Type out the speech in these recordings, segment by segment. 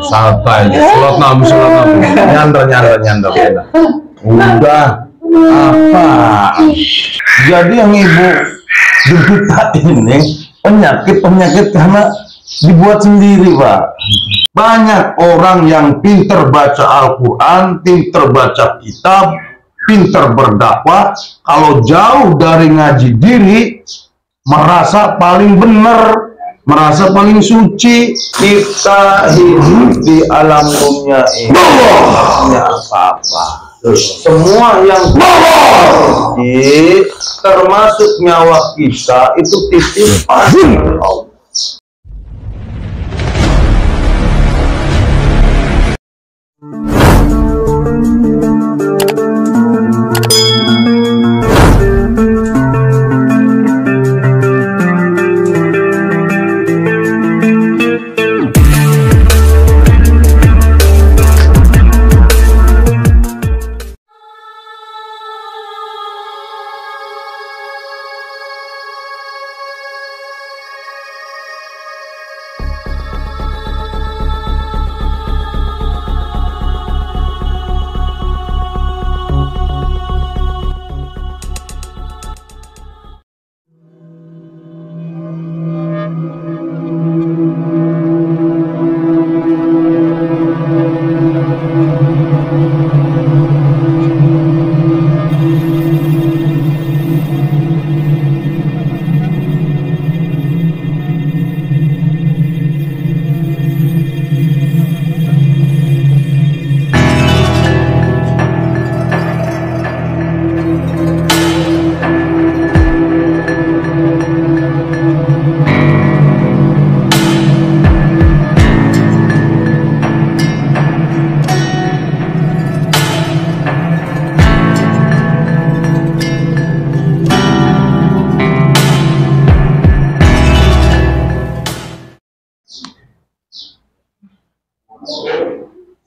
Santai, sholat nabi, nyantar. Udah, apa? Jadi yang ibu derita ini penyakit karena dibuat sendiri, Pak. Banyak orang yang pinter baca Al-Quran, pinter baca kitab, pinter berdakwah, kalau jauh dari ngaji diri, merasa paling benar, merasa paling suci. Kita hidup di alam dunia ini tidak apa-apa. Semua yang termasuk nyawa kita itu titipan Allah.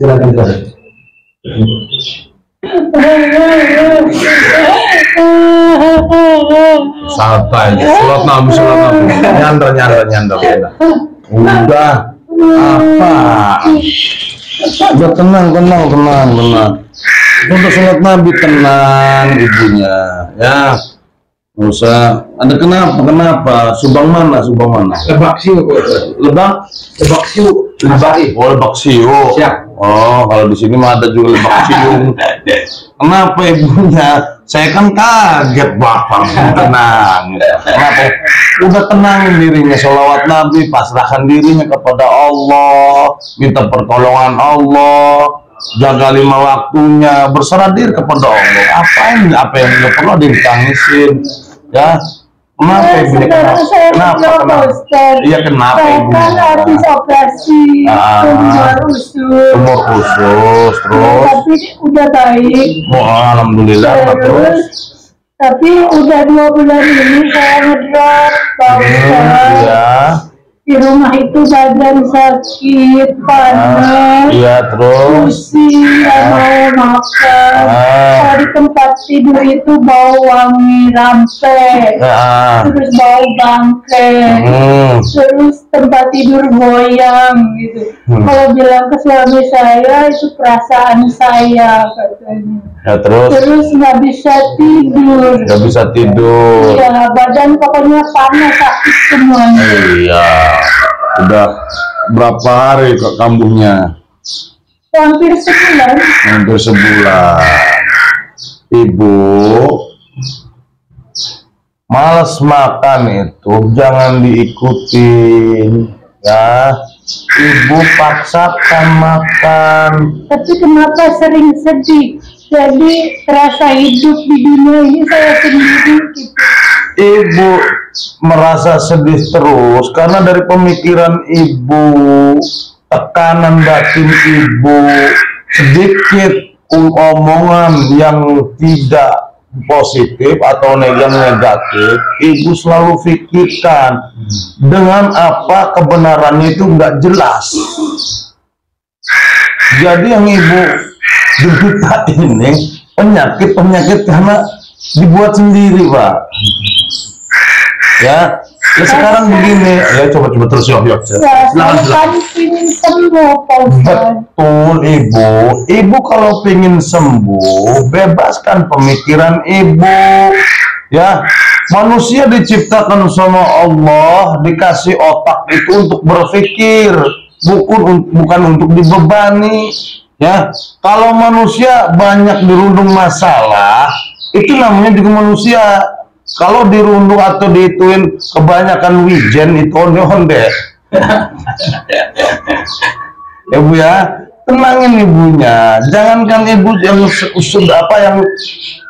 Silakan. Santai, sholat nabi, nyantar. Udah, apa? Udah tenang. Untuk sholat nabi tenang ibunya, ya. Nggak usah. Ada kenapa? Subang mana? Lebak Siu. Lebak Siu. Lebak Siu. Siap. Oh, kalau di sini mah ada juga Lebak Siu. Kenapa ibunya? Saya kan kaget, Bapak. Tenang. Kenapa? Udah tenangin dirinya, sholawat Nabi, pasrahkan dirinya kepada Allah, minta pertolongan Allah, jaga 5 waktunya, berserah diri kepada Allah. Apa yang nggak perlu ditangisin, ya? Kenapa ibunya? Kenapa? Iya, kenapa ibunya? Kan habis operasi tumor usus, terus? Tapi udah baik. Oh, alhamdulillah. Terus? Tapi udah 2 bulan ini saya ngedrop, Pak Ustaz. Ya. Di rumah itu badan sakit, panas, Iya, terus? pusing, mau makan. Kalau di tempat tidur itu bau wangi rampe, terus bau bangke, terus tempat tidur goyang gitu. Kalau bilang ke suami saya itu perasaan saya katanya. Ya, terus nggak bisa tidur. Ya, badan pokoknya panas, sakit semuanya. Iya. Udah berapa hari kok kambuhnya? Hampir sebulan. Ibu malas makan itu jangan diikutin, ya. Ibu paksakan makan. Tapi kenapa sering sedih? Jadi terasa hidup di dunia ini saya sendiri gitu. Ibu merasa sedih terus karena dari pemikiran ibu, tekanan batin ibu, sedikit omongan yang tidak positif atau negatif, ibu selalu pikirkan. Dengan apa kebenarannya itu nggak jelas. Jadi yang ibu derita ini penyakit karena dibuat sendiri, Pak. Ya, Ya sekarang begini, ya coba terus yuk. Saya kan ingin sembuh, Pak Ustadz. Betul Ibu, Ibu kalau ingin sembuh, bebaskan pemikiran Ibu. Ya, manusia diciptakan sama Allah, dikasih otak itu untuk berpikir, bukan untuk dibebani. Ya, kalau manusia banyak dirundung masalah, itu namanya juga manusia. Kalau dirundung atau dihituin kebanyakan wijen itu onde-onde. Ya Bu ya, tenangin ibunya. Jangankan ibu yang sudah yang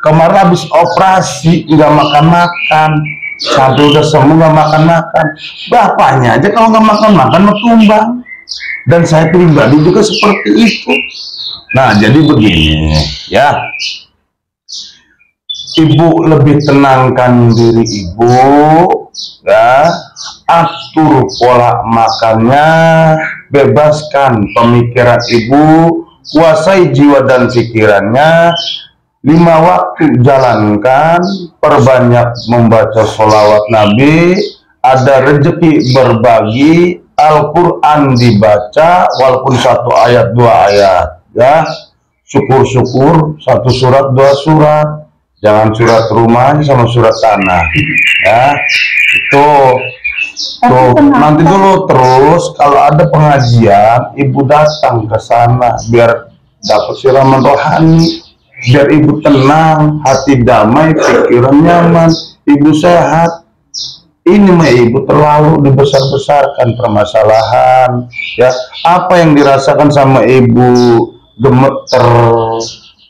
kemarin habis operasi nggak makan-makan, sampai udah sembuh nggak makan-makan. Bapaknya aja kalau nggak makan-makan tumbang. Dan saya pribadi juga seperti itu. Nah jadi begini ya. Ibu lebih tenangkan diri Ibu, ya, atur pola makannya, bebaskan pemikiran Ibu, kuasai jiwa dan pikirannya, 5 waktu jalankan, perbanyak membaca sholawat Nabi, ada rezeki berbagi, Al-Quran dibaca, walaupun 1 ayat 2 ayat, ya, syukur-syukur 1 surat 2 surat. Jangan surat rumah sama surat tanah, ya. Tuh, nanti dulu terus kalau ada pengajian, Ibu datang ke sana biar dapat siraman rohani, biar Ibu tenang, hati damai, pikiran nyaman, Ibu sehat. Ini mah Ibu terlalu dibesar-besarkan permasalahan, ya. Apa yang dirasakan sama Ibu, gemeter,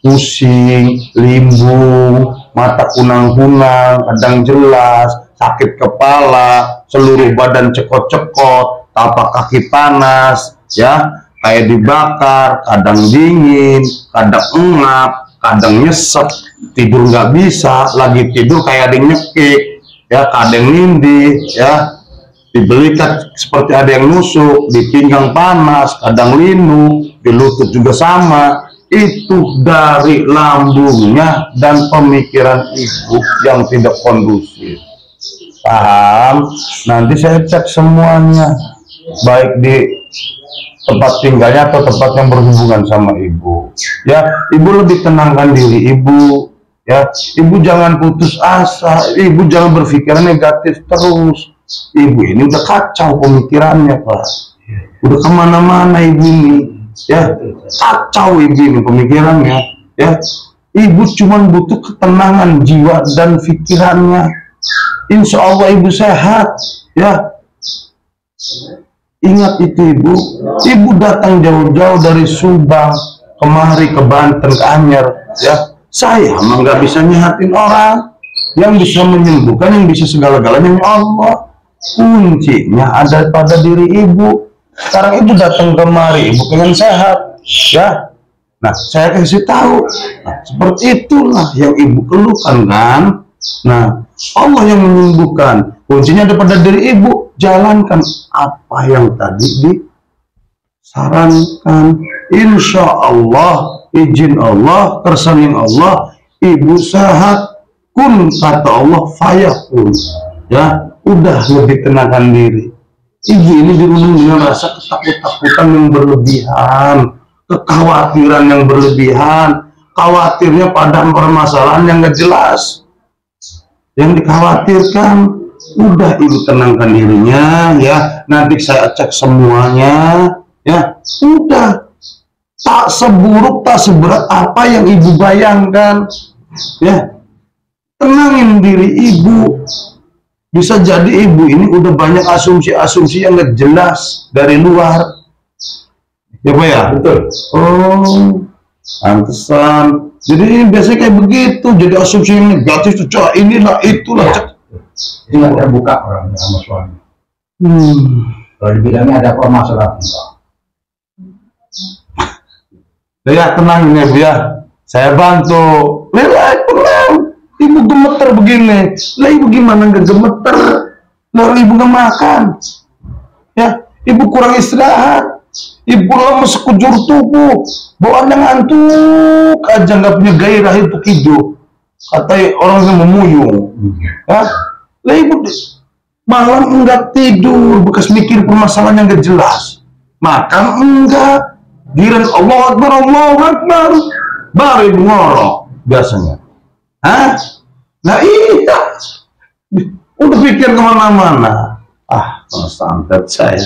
pusing, limbung, mata kunang-kunang, kadang jelas, sakit kepala, seluruh badan cekot-cekot, tapak kaki panas, ya, kayak dibakar, kadang dingin, kadang engap, kadang nyesek, tidur nggak bisa, lagi tidur kayak ada yang nyekik, ya, kadang nindih, ya, dibelikan seperti ada yang nusuk, di pinggang panas, kadang linu, di lutut juga sama. Itu dari lambungnya dan pemikiran Ibu yang tidak kondusif. Paham? Nanti saya cek semuanya, baik di tempat tinggalnya atau tempat yang berhubungan sama Ibu. Ya, Ibu lebih tenangkan diri Ibu. Ya, Ibu jangan putus asa. Ibu jangan berpikiran negatif terus. Ibu ini udah kacau pemikirannya, Pak. Udah kemana-mana Ibu ini. Ya, kacau Ibu ini pemikirannya. Ya, Ibu cuma butuh ketenangan jiwa dan pikirannya. Insya Allah Ibu sehat. Ya, ingat itu Ibu. Ibu datang jauh-jauh dari Subang kemari ke Banten ke Anyer. Ya, saya emang nggak bisa nyehatin orang. Yang bisa menyembuhkan, yang bisa segala-galanya Allah. Kuncinya ada pada diri Ibu. Sekarang Ibu datang kemari, Ibu pengen sehat, ya. Nah, saya kasih tahu. Nah, seperti itulah yang Ibu keluhkan kan. Nah, Allah yang menyembuhkan. Kuncinya ada pada diri Ibu. Jalankan apa yang tadi disarankan. Insya Allah, izin Allah, kersani Allah, Ibu sehat. Kun kata Allah, fayakun. Ya, udah lebih tenangkan diri. Ibu ini dirundung dengan rasa ketakutan yang berlebihan, kekhawatiran yang berlebihan, khawatirnya pada permasalahan yang gak jelas. Yang dikhawatirkan, udah Ibu tenangkan dirinya, ya. Nanti saya cek semuanya, ya. Udah, tak seburuk, tak seberat apa yang Ibu bayangkan, ya. Tenangin diri Ibu. Bisa jadi Ibu ini udah banyak asumsi-asumsi yang gak jelas dari luar. Ya Pak ya? Betul. Oh, pantesan. Jadi biasanya kayak begitu. Jadi asumsi yang negatif tuh, inilah, itulah. Ini nggak terbuka orangnya sama suami. Kalau dibilangnya ada permasalahan. Ya tenang ya Bu ya. Saya bantu. Lihat tenang. Ibu gemeter begini, lah Ibu gimana nggak gemeter? Lah Ibu nggak makan, ya Ibu kurang istirahat, Ibu lemes sekujur tubuh, bawaannya ngantuk aja, nggak punya gairah itu hidup, kata orang yang memuyung, ya. Lah Ibu malam enggak tidur, bekas mikir permasalahan yang gak jelas, makan enggak, giran Allah Akbar, baru ibu ngorok biasanya. Hah? Nah iya, udah pikir kemana-mana. Santet saya.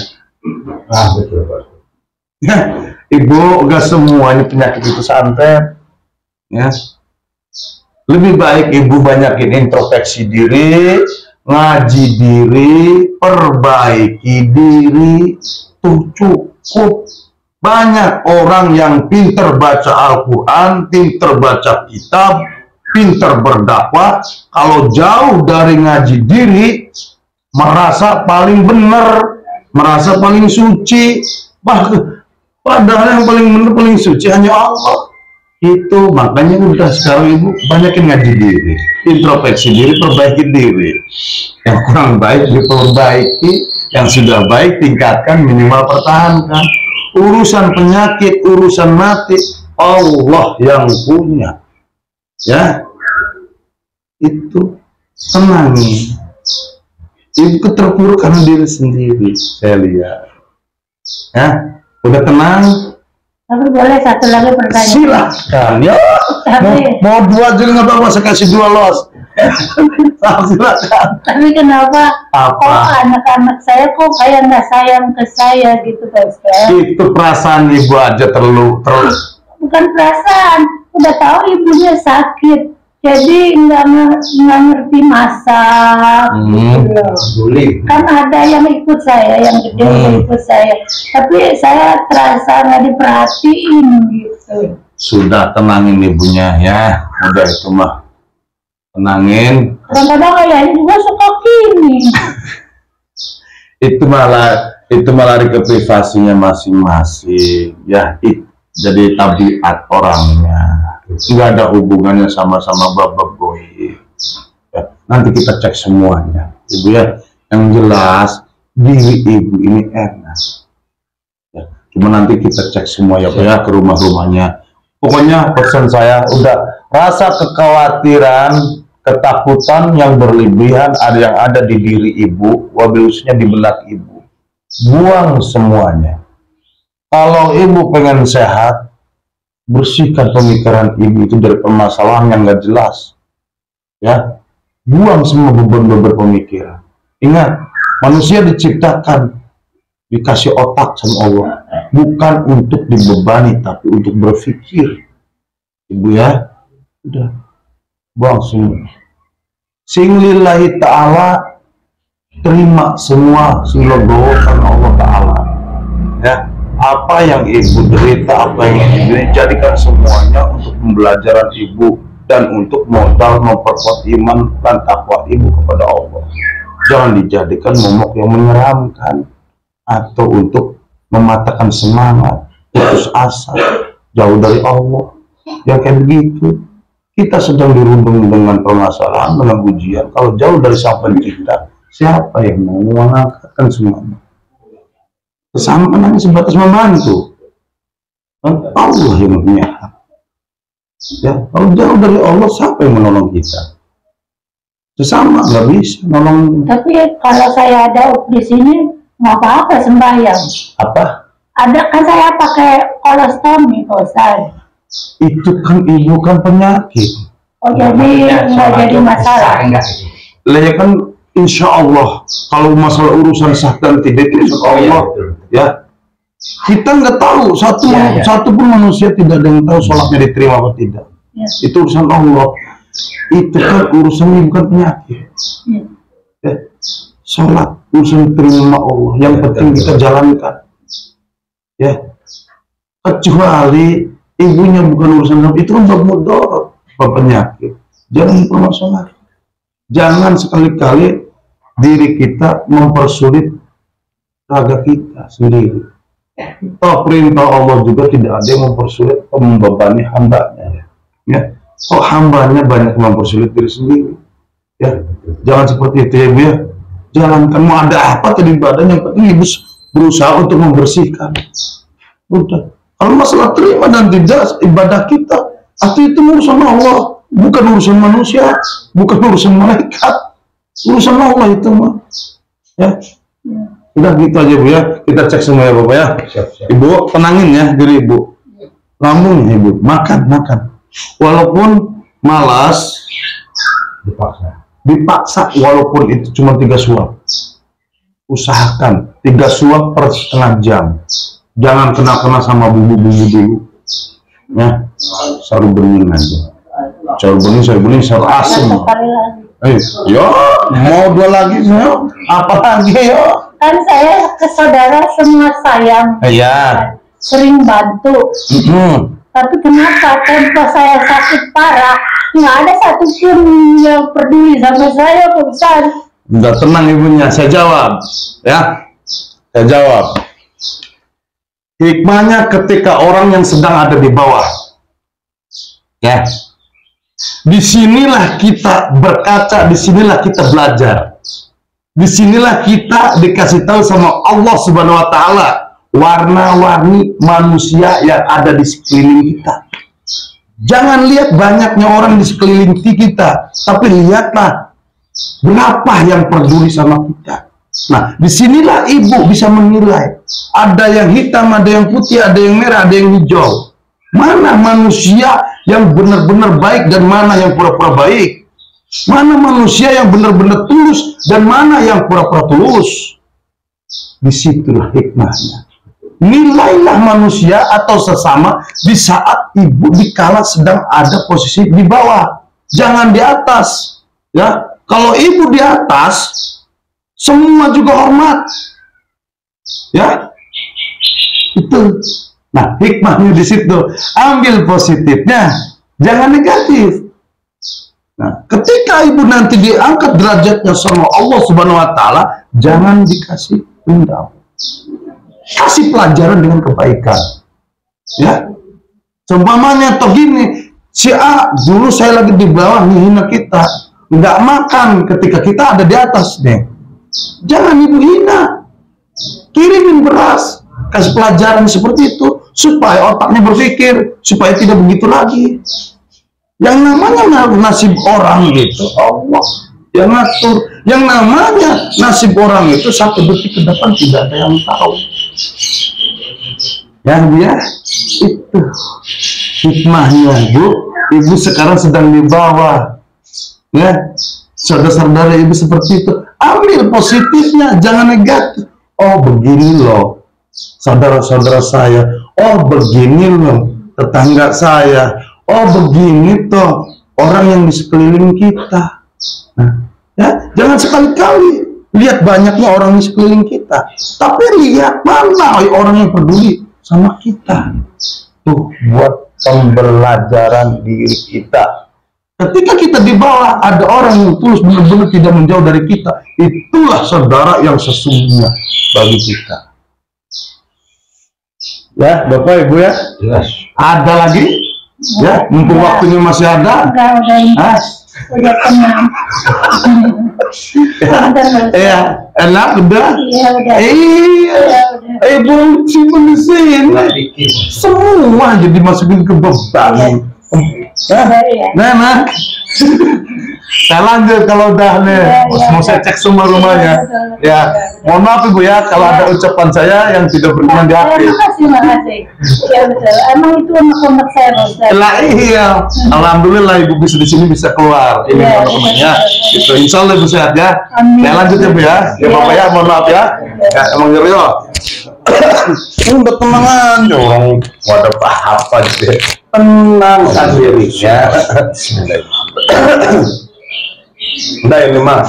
Betul. Ya, ibu, gak semuanya penyakit itu santet. Ya, lebih baik ibu banyakin introspeksi diri, ngaji diri, perbaiki diri, tuh cukup. Banyak orang yang pinter baca Al-Quran, pinter baca kitab, pinter berdakwah, kalau jauh dari ngaji diri, merasa paling benar, merasa paling suci, padahal yang paling benar, paling suci hanya Allah. Itu makanya udah sekarang ibu banyakin ngaji diri, introspeksi diri, perbaiki diri. Yang kurang baik diperbaiki, yang sudah baik tingkatkan, minimal pertahankan. Urusan penyakit, urusan mati, Allah yang punya. Ya, itu tenangi. Ibu terpuruk karena diri sendiri, saya lihat. Ya, udah tenang. Tapi boleh satu lagi pertanyaan. Silahkan ya. Mau dua juga nggak apa-apa, saya kasih dua los. Silakan. Tapi kenapa Apa? kok anak-anak saya kok kayak nggak sayang ke saya gitu Pak Ustaz? Itu perasaan ibu aja terlalu. Bukan perasaan, udah tahu ibunya sakit, jadi nggak ngerti masak. Gitu loh. Kan ada yang ikut saya, yang gede ikut saya, tapi saya terasa nggak diperhatiin gitu. Sudah tenangin ibunya ya, udah itu mah tenangin. Kadang-kadang ayahnya juga suka gini. Itu malah ke privasinya masing-masing ya. Jadi tabiat orangnya, nggak ada hubungannya sama babak goib. Ya, nanti kita cek semuanya, ibu ya. Yang jelas diri ibu ini enak. Ya, cuma nanti kita cek semua ya, Pak ya, ke rumahnya. Pokoknya pesan saya udah, rasa kekhawatiran, ketakutan yang berlebihan yang ada di diri ibu, wabil khususnya di benak ibu, buang semuanya. Kalau ibu pengen sehat, bersihkan pemikiran ibu itu dari permasalahan yang gak jelas. Ya, buang semua beban-beban pemikiran. Ingat, manusia diciptakan, dikasih otak sama Allah, bukan untuk dibebani, tapi untuk berpikir. Ibu ya, udah, buang semua. Sing lillahi ta'ala, terima semua sing logo karena Allah Ta'ala. Ya, apa yang ibu derita, apa yang ibu jadikan semuanya untuk pembelajaran ibu dan untuk modal memperkuat iman dan takwa ibu kepada Allah. Jangan dijadikan momok yang menyeramkan atau untuk mematahkan semangat, putus asa, jauh dari Allah. Yang kayak begitu, kita sedang dirundung dengan permasalahan, dengan ujian. Kalau jauh dari Sang Pencipta, siapa yang mau mengangkatkan semuanya? Kesamaan hanya sebatas membantu. Allah yang punya hak. Ya, kalau jauh dari Allah, siapa yang menolong kita? Sesama nggak bisa nolong. Tapi kalau saya ada di sini nggak apa-apa sembahyang. Apa? Ada kan saya pakai kolostomi Pak Ustaz. Itu kan ibu kan penyakit. Oh jadi nggak jadi masalah. Lah ya kan, insya Allah kalau masalah urusan sah dan tidak, insya Allah ya. Kita nggak tahu satu pun manusia tidak ada yang tahu sholatnya diterima atau tidak. Ya. Itu urusan Allah. Itu kan urusannya bukan penyakit. Ya. Sholat urusan terima Allah. Yang penting kita jalankan. Ya. Kecuali ibunya bukan urusan Allah, itu kan bab mudarat, bab penyakit. Jangan permasalahan. Jangan sekali-kali diri kita mempersulit raga kita sendiri. Toh perintah Allah juga tidak ada yang mempersulit atau membebani hambanya. Ya, kok hambanya banyak mempersulit diri sendiri. Ya, jangan seperti itu ya ibu ya. Jalankan, mau ada apa tadi badan, yang penting ibu berusaha untuk membersihkan. Udah. Kalau masalah terima dan tidak ibadah kita, itu urusan Allah, bukan urusan manusia, bukan urusan malaikat, urusan Allah itu mah. Ya. Udah gitu aja Bu ya. Kita cek semua ya Bapak ya. Siap. Ibu tenangin ya diri Ibu. Lambung Ibu, makan. Walaupun malas, dipaksa walaupun itu cuma 3 suap. Usahakan 3 suap per setengah jam. Jangan kena sama bumbu-bumbu dulu. Ya, saru bening aja. Saru bening, saru asem. Yo, mau 2 lagi yo. Apa lagi yo? Kan saya ke saudara semua sayang. Iya. Sering bantu. Tapi kenapa tempo saya sakit parah, nggak ada satupun yang peduli sama saya, Pak Ustaz. Udah tenang ibunya, saya jawab. Ya, saya jawab. Hikmahnya ketika orang yang sedang ada di bawah. Ya. Disinilah kita berkaca, disinilah kita belajar. Disinilah kita dikasih tahu sama Allah Subhanahu wa Ta'ala warna-warni manusia yang ada di sekeliling kita. Jangan lihat banyaknya orang di sekeliling kita, tapi lihatlah berapa yang peduli sama kita. Nah, disinilah ibu bisa menilai. Ada yang hitam, ada yang putih, ada yang merah, ada yang hijau. Mana manusia yang benar-benar baik dan mana yang pura-pura baik? Mana manusia yang benar-benar tulus dan mana yang pura-pura tulus? Disitulah hikmahnya. Nilailah manusia atau sesama di saat ibu dikala sedang ada posisi di bawah, jangan di atas. Ya, kalau ibu di atas, semua juga hormat. Ya, itu. Nah, hikmahnya di situ. Ambil positifnya, jangan negatif. Nah, ketika ibu nanti diangkat derajatnya sama Allah Subhanahu wa Ta'ala, jangan dikasih dendam. Kasih pelajaran dengan kebaikan. Ya. Seumpamanya atau gini, si A dulu saya lagi di bawah menghina kita, nggak makan ketika kita ada di atas nih. Jangan ibu hina. Kirimin beras, kasih pelajaran seperti itu supaya otaknya berpikir, supaya tidak begitu lagi. Yang namanya nasib orang itu Allah yang ngatur. Yang namanya nasib orang itu satu detik ke depan tidak ada yang tahu. Ya Bu ya, itu hikmahnya Bu. Ibu sekarang sedang di bawah. Ya, saudara-saudara ibu seperti itu. Ambil positifnya, jangan negatif. Oh begini loh, saudara-saudara saya. Oh begini loh, tetangga saya. Oh begini toh orang yang di sekeliling kita. Nah, ya, jangan sekali-kali lihat banyaknya orang di sekeliling kita, tapi lihat mana orang yang peduli sama kita. Tuh buat pembelajaran diri kita. Ketika kita di bawah ada orang yang tulus benar-benar tidak menjauh dari kita, itulah saudara yang sesungguhnya bagi kita. Ya, Bapak Ibu ya. Jelas. Ada lagi? Ya, mumpung waktunya masih ada. Udah tenang. Iya, enak udah. Iya udah. Iya. Ibu simpen di sini. Semua jadi masukin ke beban. Nah. Saya lanjut kalau udah nih. Mau saya cek semua rumahnya. Ya, mohon maaf Ibu ya kalau ada ucapan saya yang tidak berkenan di hati. Makasih. Ya betul. Emang itu anak-anak saya Ustaz. Lah iya. Alhamdulillah Ibu bisa di sini bisa keluar. Ini teman-temannya. Itu insya Allah Ibu sehat ya. Saya lanjut ya Bu ya. Ya Bapak ya, mohon maaf ya. Ya emang Rio. Udah tenangan dong. Waduh apa sih? Tenangkan dirinya. Udah ini mah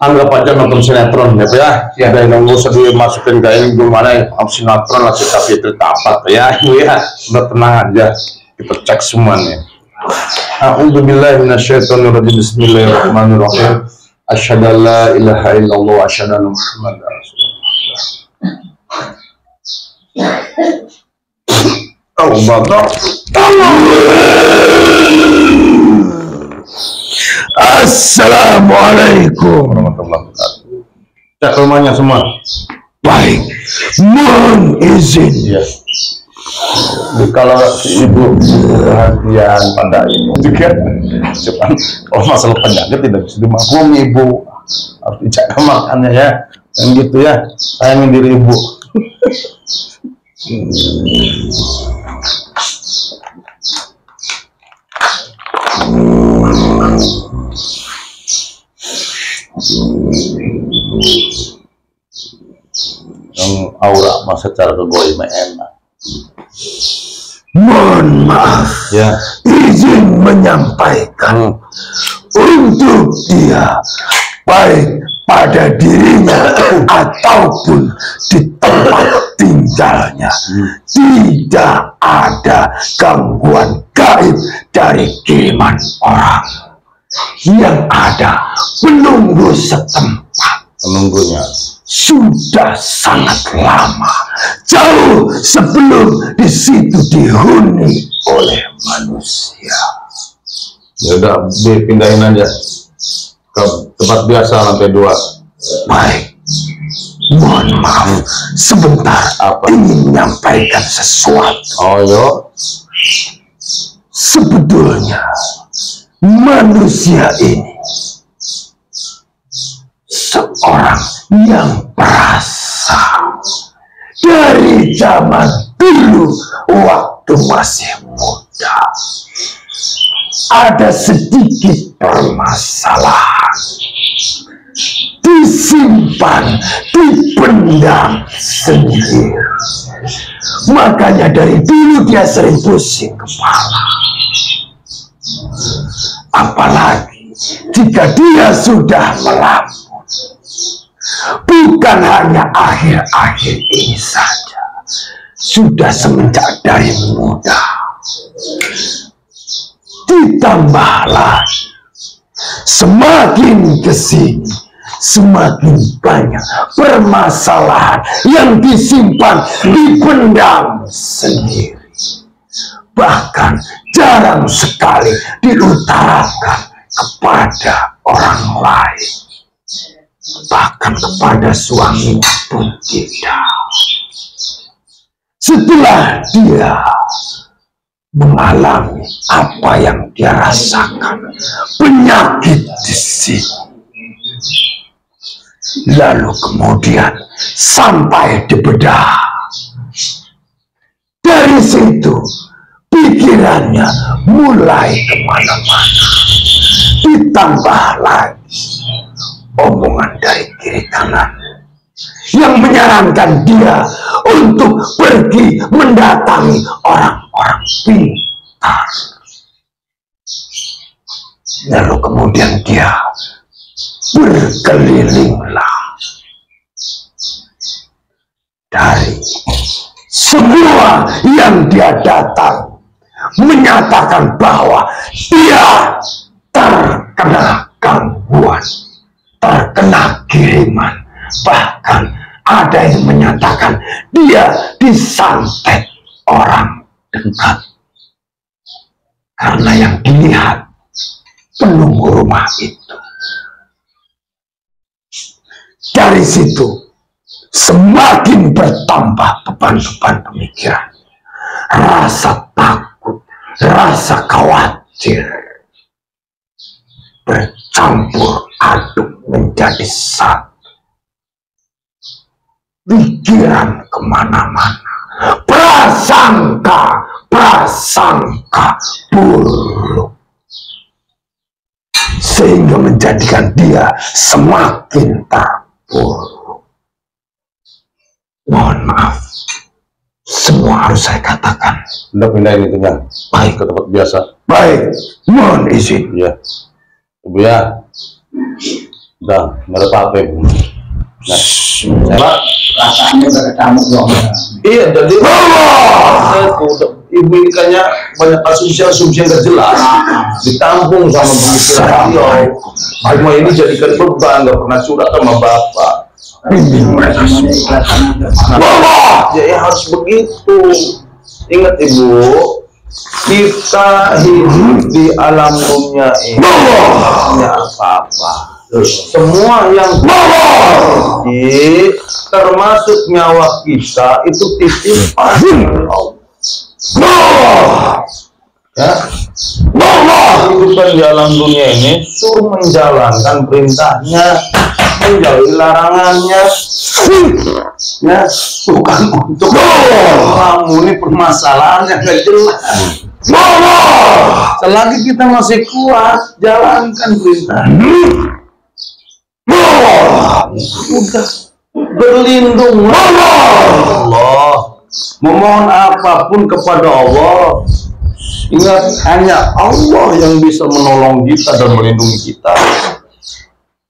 anggap aja nonton sinetron ya ya. Ada yang nunggu sedih masukin ke ini gimana sinetron lagi tapi itu tapat ya Ibu ya. Udah tenang aja, kita cek semuanya. A'udzubillahi minasyaitonirrajim. Bismillahirrahmanirrahim. Asyhadu an la ilaha illallah wa asyhadu anna Muhammadar Rasulullah. Assalamualaikum warahmatullahi wabarakatuh. Cek rumahnya semua. Baik, mohon izin ya. Kalau Ibu perhatian pada ini juga, cuman kalau masalah penyakit tidak bisa dimaklumi Ibu. harus dijaga makannya ya, yang gitu ya, sayangin diri ibu. Yang aura mas secara kegoiman enak. Mohon maaf Ya, izin menyampaikan untuk dia baik pada dirinya ataupun di tempat tinggalnya tidak ada gangguan gaib dari kiriman orang. Yang ada penunggu setempat penunggunya. sudah sangat lama, jauh sebelum di situ dihuni oleh manusia. Ya udah, dipindahin aja ke tempat biasa lantai 2. Baik, mohon maaf, sebentar ingin menyampaikan sesuatu. Oh yo, Sebetulnya manusia ini seorang yang perasa dari zaman dulu waktu masih muda. Ada sedikit permasalahan, disimpan, dipendam sendiri. Makanya dari dulu dia sering pusing kepala. Apalagi jika dia sudah melamun. Bukan hanya akhir-akhir ini saja, sudah semenjak dari muda. Ditambah lagi, semakin kesini, semakin banyak permasalahan yang disimpan, dipendam sendiri. Bahkan jarang sekali diutarakan kepada orang lain. Bahkan kepada suaminya pun tidak. Setelah dia mengalami apa yang dia rasakan, penyakit di sini, lalu kemudian sampai dibedah. Dari situ pikirannya mulai kemana-mana. Ditambah lagi omongan dari kiri kanan yang menyarankan dia untuk pergi mendatangi orang-orang pintar. Lalu kemudian dia berkelilinglah dari semua yang dia datang, menyatakan bahwa dia terkena gangguan, terkena kiriman. Bahkan ada yang menyatakan dia disantet orang dekat. Karena yang dilihat penunggu rumah itu. Dari situ semakin bertambah beban-beban pemikiran, rasa takut, rasa khawatir bercampur aduk menjadi satu. Pikiran kemana-mana, prasangka buruk, sehingga menjadikan dia semakin terpuruk. Mohon maaf, semua harus saya katakan. udah pindahin itu ya. Baik, ke tempat biasa. Baik, mohon izin. Ya, ibu ya. Udah, nggak ada apa-apa ibu. Nah, Pak, Rasanya berkecamuk dong. iya jadi ibu ini kayaknya banyak asumsi yang gak jelas, ditampung sama pemikiran beliau. Semua ini jadikan beban, gak pernah curhat sama bapak. Ya harus begitu. Ingat ibu, kita hidup di alam dunia ini hanya apa-apa. Semua yang termasuk nyawa kita itu titipan Allah. Ya, kehidupan jalan dunia ini suruh menjalankan perintahnya, menjauhi larangannya, ya, bukan untuk melamuni permasalahan yang gak jelas. Selagi kita masih kuat, jalankan perintahnya. Udah berlindung Allah, memohon apapun kepada Allah. Ingat, hanya Allah yang bisa menolong kita dan melindungi kita.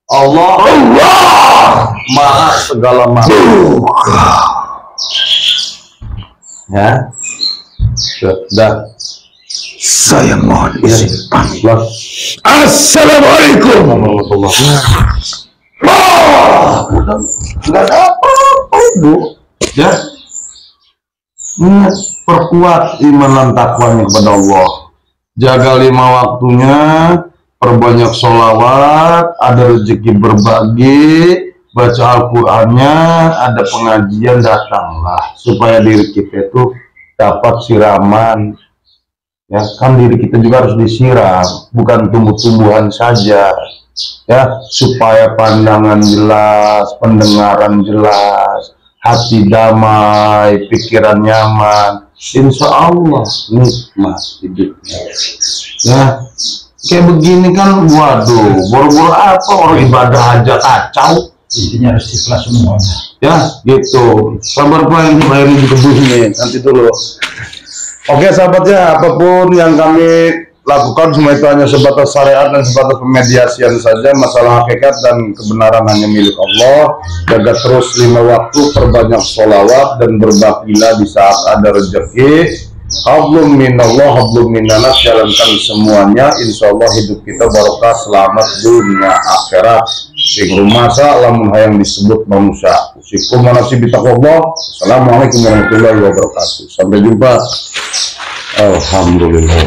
Allah Maha segala makhluk. Ya, sudah. Saya mohon izin pamit. Assalamualaikum warahmatullahi wabarakatuh. Nggak ada apa-apa, Ibu. Ya, ingat, perkuat iman dan takwanya kepada Allah. Jaga 5 waktunya, perbanyak sholawat, ada rezeki berbagi, baca Al-Qur'annya, ada pengajian, datanglah supaya diri kita itu dapat siraman. Ya, kan diri kita juga harus disiram, bukan tumbuh-tumbuhan saja. Ya, supaya pandangan jelas, pendengaran jelas, hati damai, pikiran nyaman. Insya Allah nikmat hidupnya. Ya, kayak begini kan, waduh, boro-boro apa orang ibadah aja kacau. Intinya harus ikhlas semuanya. Ya, gitu. Sabar Pak, yang dibayarin di kebunnya nanti dulu. Oke sahabatnya, apapun yang kami lakukan semua itu hanya sebatas syariat dan sebatas pemediasian saja. Masalah hakikat dan kebenaran hanya milik Allah. Jaga terus 5 waktu, perbanyak sholawat dan berbakilah di saat ada rezeki. Hablum minallah, hablum minannas, jalankan semuanya. Insya Allah hidup kita barokah, selamat dunia akhirat. Sing rumasa lamun hayang disebut manusia. Usikum manasib bitaqwallah. Assalamualaikum warahmatullahi wabarakatuh. Sampai jumpa. Alhamdulillah.